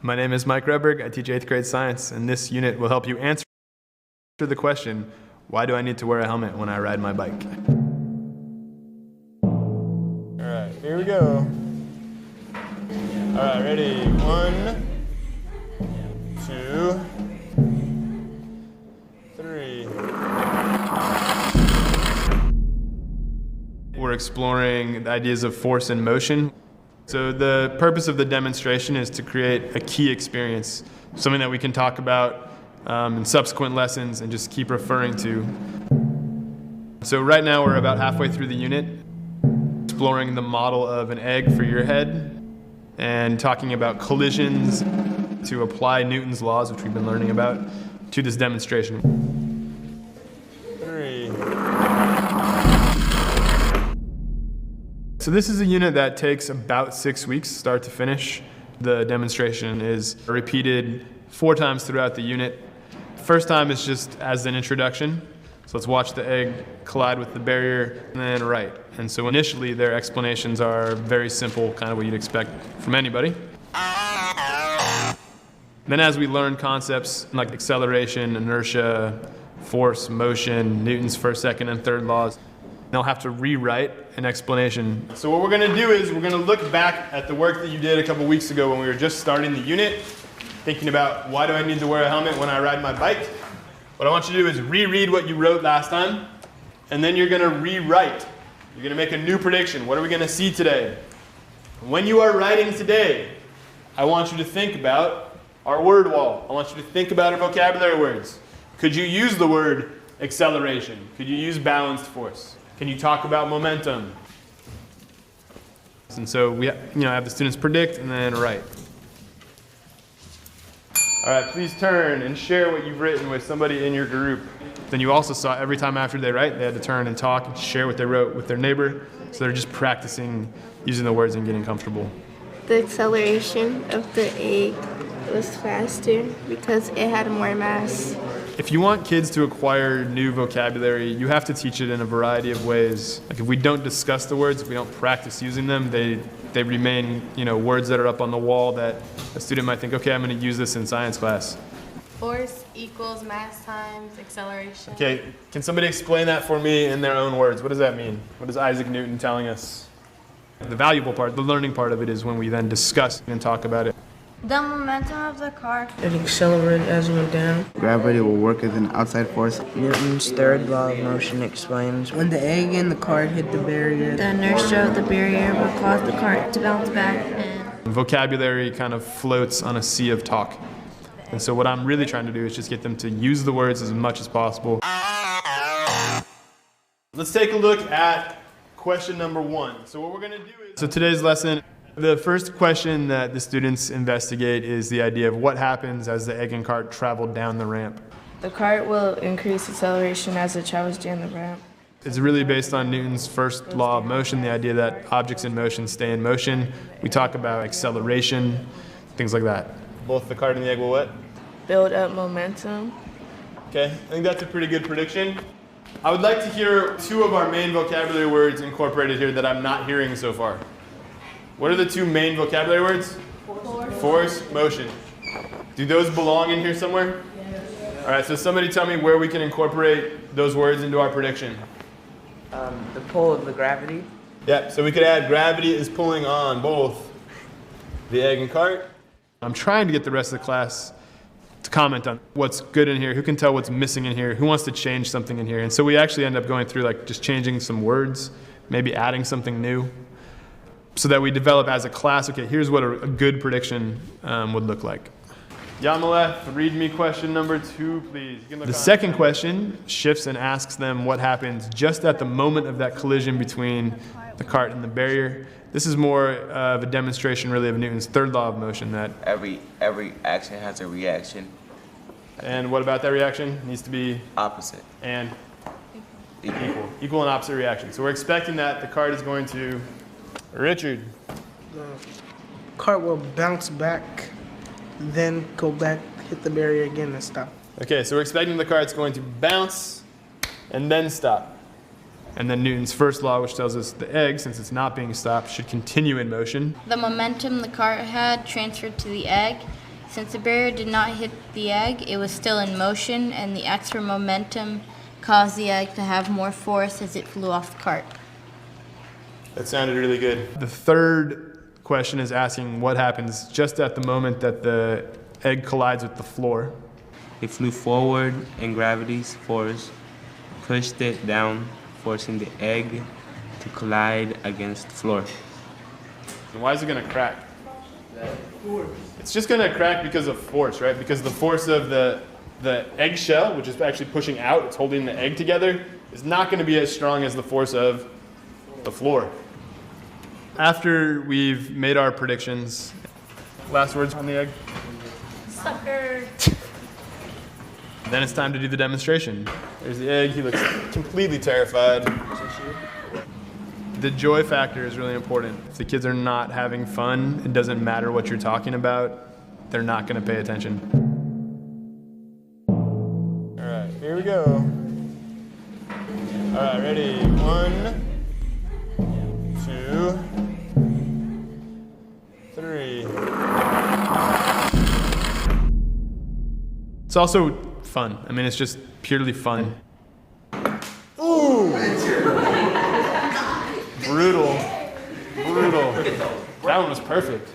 My name is Mike Reberg. I teach 8th grade science, and this unit will help you answer the question, why do I need to wear a helmet when I ride my bike? All right, here we go. All right, ready? 1, 2, 3. We're exploring the ideas of force and motion. So the purpose of the demonstration is to create a key experience, something that we can talk about in subsequent lessons and just keep referring to. So right now we're about halfway through the unit, exploring the model of an egg for your head and talking about collisions to apply Newton's laws, which we've been learning about, to this demonstration. 3. So this is a unit that takes about 6 weeks, start to finish. The demonstration is repeated 4 times throughout the unit. First time is just as an introduction. So let's watch the egg collide with the barrier and then write. And so initially their explanations are very simple, kind of what you'd expect from anybody. Then as we learn concepts like acceleration, inertia, force, motion, Newton's first, second, and third laws, they'll have to rewrite an explanation. So what we're gonna do is we're gonna look back at the work that you did a couple weeks ago when we were just starting the unit, thinking about why do I need to wear a helmet when I ride my bike? What I want you to do is reread what you wrote last time, and then you're gonna rewrite. You're gonna make a new prediction. What are we gonna see today? When you are writing today, I want you to think about our word wall. I want you to think about our vocabulary words. Could you use the word acceleration? Could you use balanced force? Can you talk about momentum? And so we have the students predict and then write. All right, please turn and share what you've written with somebody in your group. Then you also saw every time after they write, they had to turn and talk and share what they wrote with their neighbor. So they're just practicing using the words and getting comfortable. The acceleration of the egg was faster because it had more mass. If you want kids to acquire new vocabulary, you have to teach it in a variety of ways. Like if we don't discuss the words, if we don't practice using them, they remain, words that are up on the wall that a student might think, okay, I'm going to use this in science class. Force equals mass times acceleration. Okay, can somebody explain that for me in their own words? What does that mean? What is Isaac Newton telling us? The valuable part, the learning part of it is when we then discuss and talk about it. The momentum of the car. It accelerated as it went down. Gravity will work as an outside force. Newton's third law of motion explains when the egg in the cart hit the barrier, The inertia of the barrier will cause the cart to bounce back. And vocabulary kind of floats on a sea of talk. And so what I'm really trying to do is just get them to use the words as much as possible. Let's take a look at question number 1. So what we're going to do is, so today's lesson, the first question that the students investigate is the idea of what happens as the egg and cart travel down the ramp. The cart will increase acceleration as it travels down the ramp. It's really based on Newton's first law of motion, the idea that objects in motion stay in motion. We talk about acceleration, things like that. Both the cart and the egg will what? Build up momentum. Okay, I think that's a pretty good prediction. I would like to hear 2 of our main vocabulary words incorporated here that I'm not hearing so far. What are the 2 main vocabulary words? Force, motion. Do those belong in here somewhere? All right, so somebody tell me where we can incorporate those words into our prediction. the pull of the gravity. Yeah, so we could add gravity is pulling on both the egg and cart. I'm trying to get the rest of the class to comment on what's good in here, who can tell what's missing in here, who wants to change something in here. And so we actually end up going through like just changing some words, maybe adding something new, so that we develop as a class, okay, here's what a good prediction would look like. Yamaleth, read me question number 2, please. The second question shifts and asks them what happens just at the moment of that collision between the cart and the barrier. This is more of a demonstration really of Newton's third law of motion, that every action has a reaction. And what about that reaction? It needs to be Opposite. And equal. Equal and opposite reaction. So we're expecting that the cart is going to, Richard. The cart will bounce back, then go back, hit the barrier again, and stop. Okay, so we're expecting the cart's going to bounce and then stop. And then Newton's first law, which tells us the egg, since it's not being stopped, should continue in motion. the momentum the cart had transferred to the egg, Since the barrier did not hit the egg, it was still in motion, and the extra momentum caused the egg to have more force as it flew off the cart. That sounded really good. The third question is asking what happens just at the moment that the egg collides with the floor. It flew forward and gravity's force pushed it down, forcing the egg to collide against the floor. And why is it gonna crack? It's just gonna crack because of force, right? Because the force of the eggshell, which is actually pushing out, it's holding the egg together, is not gonna be as strong as the force of the floor. After we've made our predictions, last words on the egg? Sucker! Then it's time to do the demonstration. There's the egg, he looks completely terrified. The joy factor is really important. If the kids are not having fun, it doesn't matter what you're talking about, they're not gonna pay attention. All right, here we go. All right, ready? 1, 2, 3. It's also fun. I mean, it's just purely fun. Ooh! Brutal. Brutal. That one was perfect.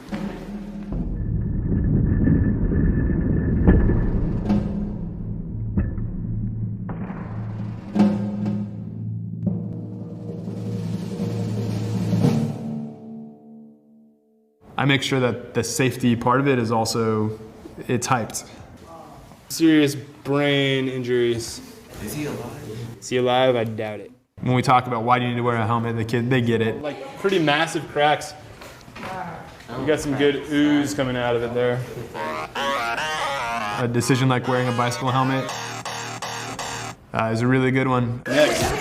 I make sure that the safety part of it is also, it's hyped. Serious brain injuries. Is he alive? Is he alive? I doubt it. When we talk about why do you need to wear a helmet, the kid, they get it. Like pretty massive cracks. We got some good ooze coming out of it there. A decision like wearing a bicycle helmet is a really good one. Next.